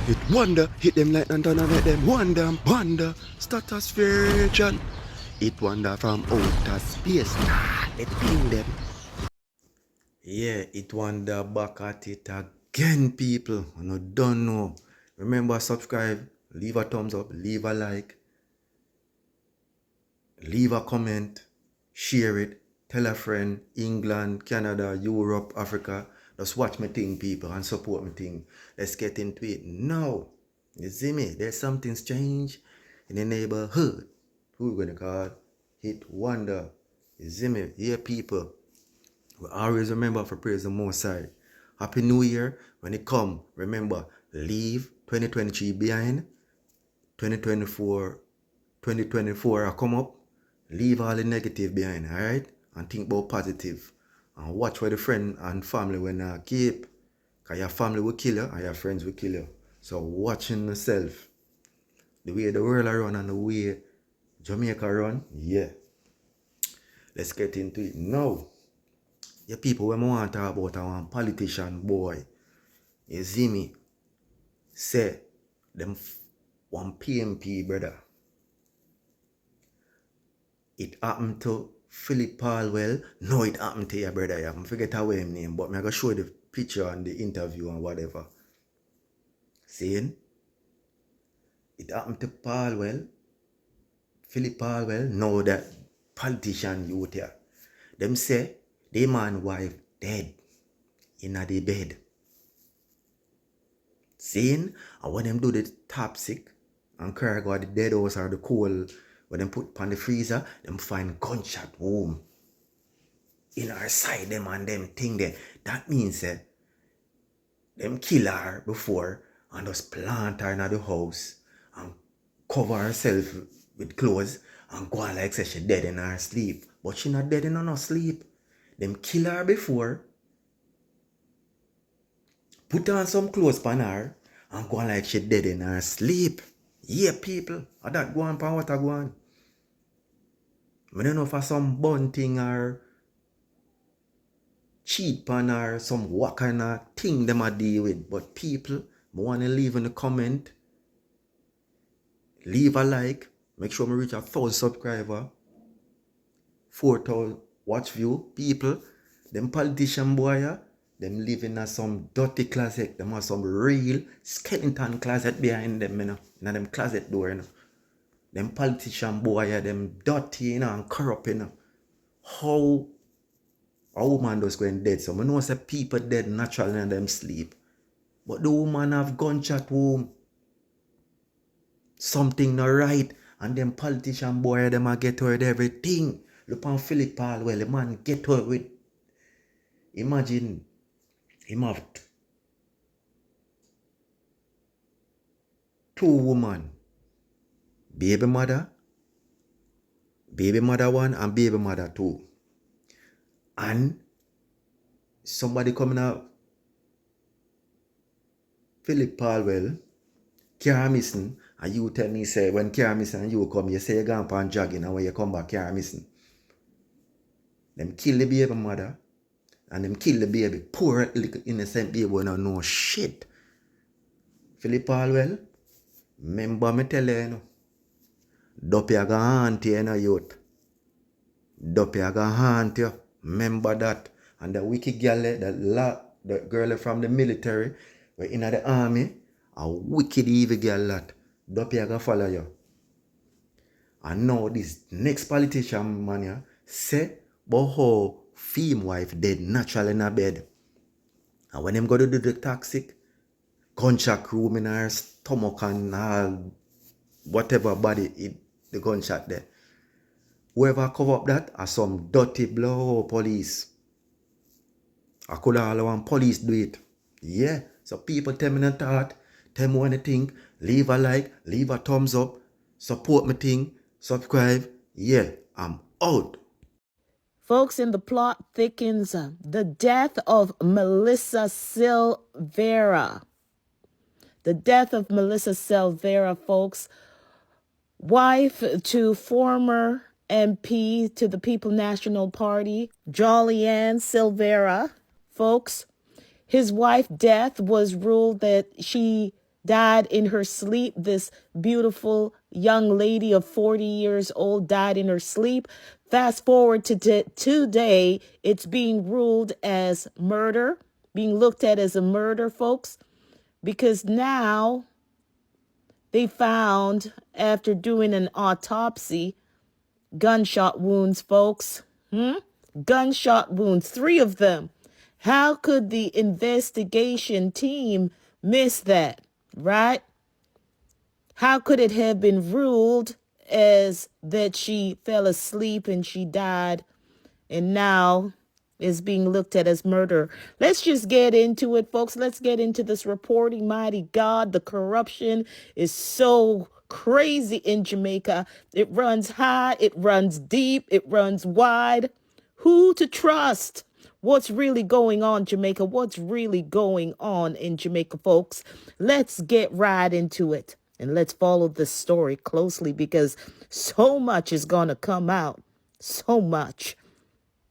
It wonder, hit them like and thunder, make them wonder and ponder. Stratosphere region. It wonder from outer space. Nah, they ping them. Yeah, it wonder back at it again, people. You don't know. Remember, subscribe, leave a thumbs up, leave a like, leave a comment, share it, tell a friend, England, Canada, Europe, Africa. Just watch my thing, people, and support my thing. Let's get into it now. You see me? There's something strange in the neighborhood. Who we gonna call? Hit wonder. You see me? Yeah, people. We always remember for praise the Most High. Happy New Year. When it come, remember, leave 2023 behind. 2024 I come up. Leave all the negative behind, alright? And think about positive. And watch where the friend and family will keep. Because your family will kill you and your friends will kill you. So watching yourself. The way the world run and the way Jamaica run, yeah. Let's get into it now. The people when I want to talk about one politician boy, you see me, say them one PMP brother. It happened to Philip Palwell. No, it happened to your brother. I forget how his name, but I'm going to show you the picture and the interview and whatever. Seeing? It happened to Palwell. Philip Palwell. Know that politician youth here. Them say, they man wife dead in the bed. Seeing? And when them do the top sick and carry the dead house or the coal, when them put on the freezer, them find gunshot wound in our side them and them thing there. That means them kill her before and just plant her in the house and cover herself with clothes and go on like say she dead in her sleep. But she not dead in her sleep. Them kill her before, put on some clothes on her and go on like she dead in her sleep. Yeah, people. Are that go on pan what I go on? I don't know for some bun thing or cheat pan or some what kind of thing them I deal with. But people, I want to leave in the comment, leave a like, make sure I reach 1,000 subscribers, 4,000 watch view. People, them politician boy, them live in some dirty closet. Them have some real skeleton closet behind them, in them closet door, Them politician boy, them dirty, and corrupt, How a woman just going dead. So I know say people dead naturally in them sleep. But the woman have gunshot wound. Something not right. And them politician boy, them a get away with everything. Look on Philip Palwell, the man get away with. Imagine him have two women. Baby mother one and baby mother two. And somebody coming out, Philip Palwell, car missing, and you tell me, say, when car missing and you come, you say you're going on jogging, and when you come back, car missing. Them kill the baby mother, and them kill the baby. Poor little innocent baby who don't know shit. Philip Palwell, remember me tell you, Duppy a go haunt you, youth. Duppy a go haunt you. Remember that. And the wicked girl, the girl from the military, were in the army, a wicked evil girl that. Duppy a go follow you. And now this next politician man here say about how female wife dead naturally in a bed. And when them go to do the toxic, gunshot room in her stomach and all whatever body the gunshot there. Whoever cover up that are some dirty blow police. I could all want police do it. Yeah. So people tell me the thought, tell me what they think, leave a like, leave a thumbs up, support my thing, subscribe. Yeah, I'm out. Folks, in the plot thickens. The death of Melissa Silvera. The death of Melissa Silvera, folks. Wife to former MP to the People National Party, Jollianne Silvera. Folks, his wife's death was ruled that she died in her sleep. This beautiful young lady of 40 years old died in her sleep. Fast forward to today, it's being ruled as murder, being looked at as a murder, folks, because now they found, after doing an autopsy, gunshot wounds, folks. Gunshot wounds, 3 of them. How could the investigation team miss that, right? How could it have been ruled as that she fell asleep and she died and now is being looked at as murder? Let's just get into it, folks. Let's get into this reporting. Mighty God, the corruption is so crazy in Jamaica. It runs high, it runs deep, it runs wide. Who to trust? What's really going on, Jamaica? What's really going on in Jamaica, folks? Let's get right into it. And let's follow this story closely because so much is going to come out. So much.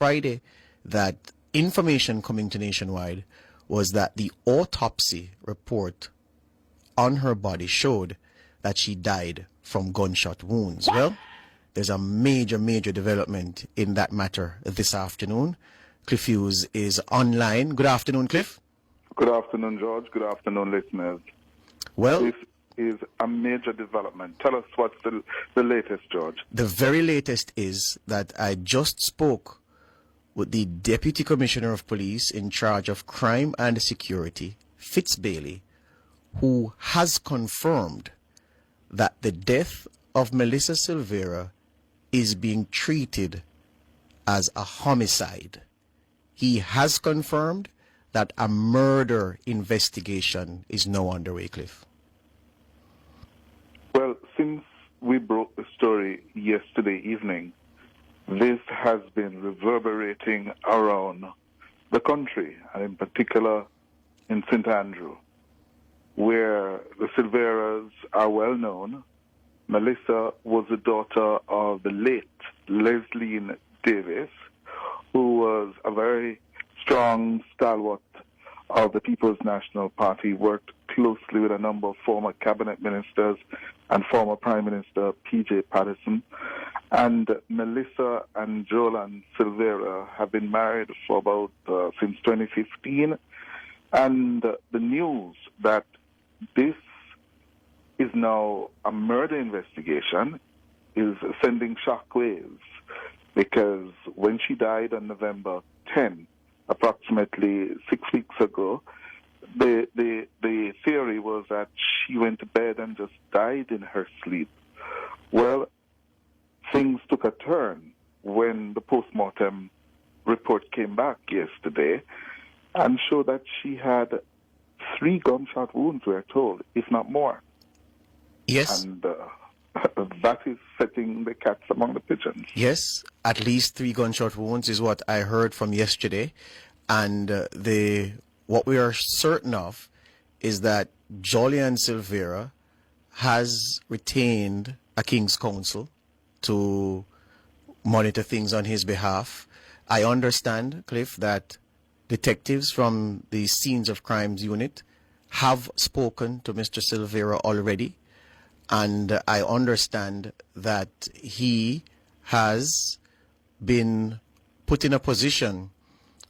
Friday, that information coming to Nationwide was that the autopsy report on her body showed that she died from gunshot wounds. Well, there's a major development in that matter this afternoon. Cliff Hughes is online. Good afternoon, Cliff. Good afternoon, George. Good afternoon, listeners. Well, This is a major development. Tell us what's the latest, George. the very latest is that I just spoke with the Deputy Commissioner of Police in charge of crime and security, Fitz Bailey, who has confirmed that the death of Melissa Silvera is being treated as a homicide. He has confirmed that a murder investigation is now underway, Cliff. Well, since we broke the story yesterday evening, this has been reverberating around the country, and in particular in St. Andrew, where the Silveras are well known. Melissa was the daughter of the late Leslie Davis, who was a very strong stalwart of the People's National Party, worked closely with a number of former cabinet ministers and former Prime Minister P.J. Patterson. And Melissa and Jolan Silvera have been married for about since 2015. And the news that this is now a murder investigation is sending shockwaves, because when she died on November 10, approximately 6 weeks ago, the theory was that she went to bed and just died in her sleep. Well, things took a turn when the postmortem report came back yesterday and showed that she had 3 gunshot wounds, we're told, if not more. Yes. And that is setting the cats among the pigeons. Yes, at least 3 gunshot wounds is what I heard from yesterday. And what we are certain of is that Jolian Silvera has retained a King's Counsel to monitor things on his behalf. I understand, Cliff, that detectives from the Scenes of Crimes unit have spoken to Mr. Silvera already. And I understand that he has been put in a position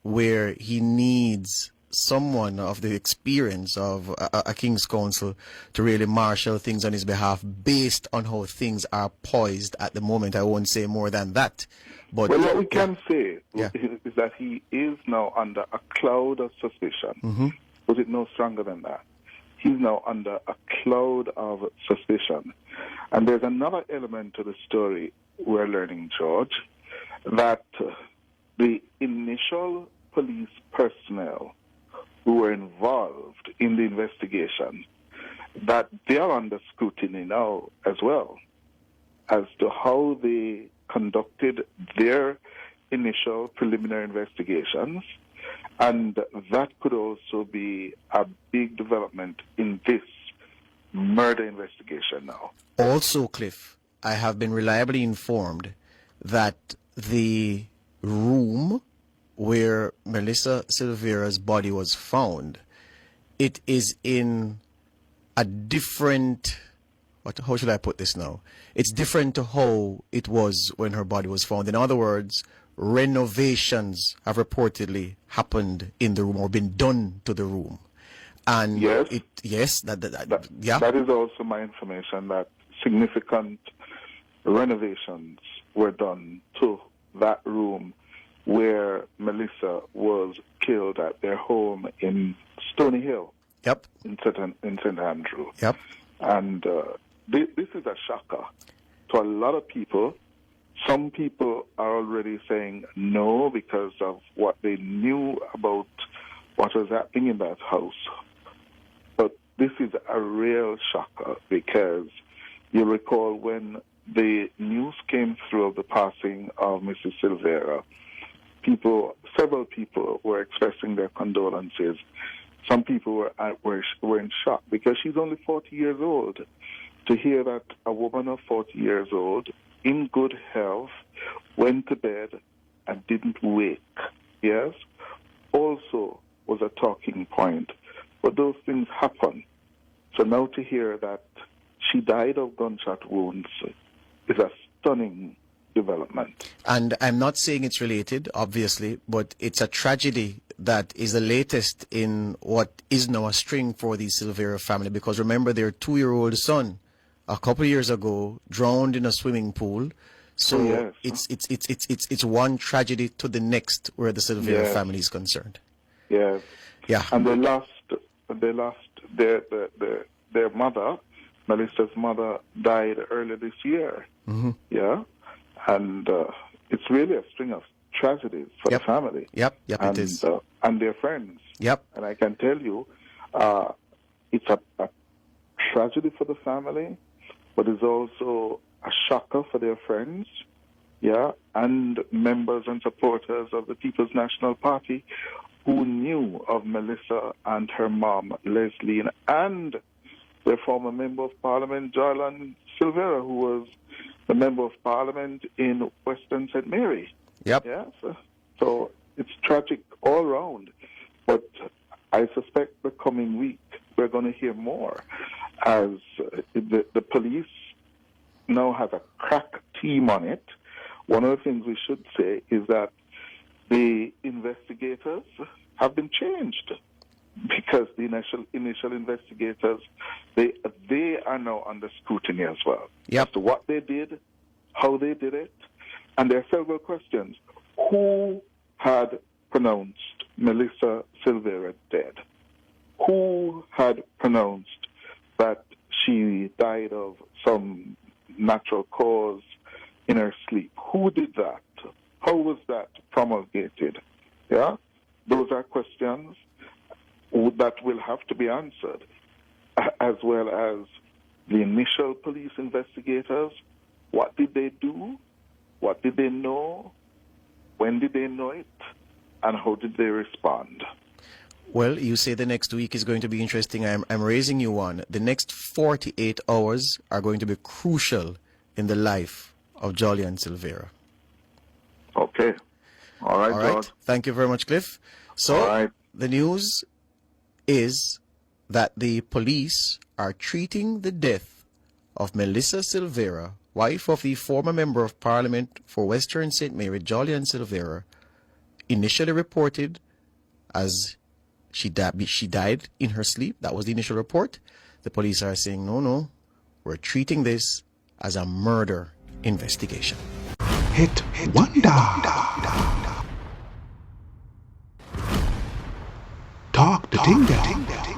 where he needs someone of the experience of a King's Counsel to really marshal things on his behalf based on how things are poised at the moment. I won't say more than that. But well, what we can say Yeah. is that he is now under a cloud of suspicion. Was it no stronger than that? He's now under a cloud of suspicion. And there's another element to the story we're learning, George, that the initial police personnel who were involved in the investigation, that they are under scrutiny now as well as to how they conducted their initial preliminary investigations. And that could also be a big development in this murder investigation now. also, Cliff, I have been reliably informed that the room where Melissa Silvera's body was found, it is in a different, how should I put this now? It's different to how it was when her body was found. In other words, renovations have reportedly happened in the room or been done to the room. And Yes. That is also my information, that significant renovations were done to that room where Melissa was killed at their home in Stony Hill. Yep. In St. Andrew. Yep. And this is a shocker to a lot of people. Some people are already saying no because of what they knew about what was happening in that house. But this is a real shocker because you recall when the news came through of the passing of Mrs. Silvera, several people were expressing their condolences. Some people were in shock because she's only 40 years old. To hear that a woman of 40 years old, in good health, went to bed and didn't wake, yes, also was a talking point. But those things happen. So now to hear that she died of gunshot wounds is a stunning development. And I'm not saying it's related, obviously, but it's a tragedy that is the latest in what is now a string for the Silvera family. Because remember, their 2-year-old son, a couple of years ago, drowned in a swimming pool. So it's one tragedy to the next where the Silvera family is concerned. Yes. Yeah. And they lost their mother. Melissa's mother died earlier this year. Mm-hmm. Yeah. And it's really a string of tragedies for the family. Yep, and, it is. And their friends. Yep. And I can tell you, it's a tragedy for the family, but it's also a shocker for their friends, and members and supporters of the People's National Party who knew of Melissa and her mom, Leslie, and their former Member of Parliament, Joylan Silvera, who was the Member of Parliament in Western St. Mary. Yep. Yes. So it's tragic all round. But I suspect the coming week we're going to hear more as the police now have a crack team on it. One of the things we should say is that the investigators have been changed because the initial investigators, they are now under scrutiny as well. Yep. As to what they did, how they did it, and there are several questions. Who had pronounced Melissa Silvera dead? Who had pronounced that she died of some natural cause in her sleep? Who did that? How was that promulgated? Yeah? Those are questions that will have to be answered, as well as the initial police investigators. What did they do? What did they know? When did they know it? And how did they respond? Well, you say the next week is going to be interesting. I'm raising you one. The next 48 hours are going to be crucial in the life of Jolyon Silvera. Okay. All right, George. Thank you very much, Cliff. So, the news is that the police are treating the death of Melissa Silvera, wife of the former Member of Parliament for Western St. Mary, Jolyon Silvera, initially reported as she died in her sleep. That was the initial report. The police are saying, no, we're treating this as a murder investigation. Hit wonder. Talk the thing.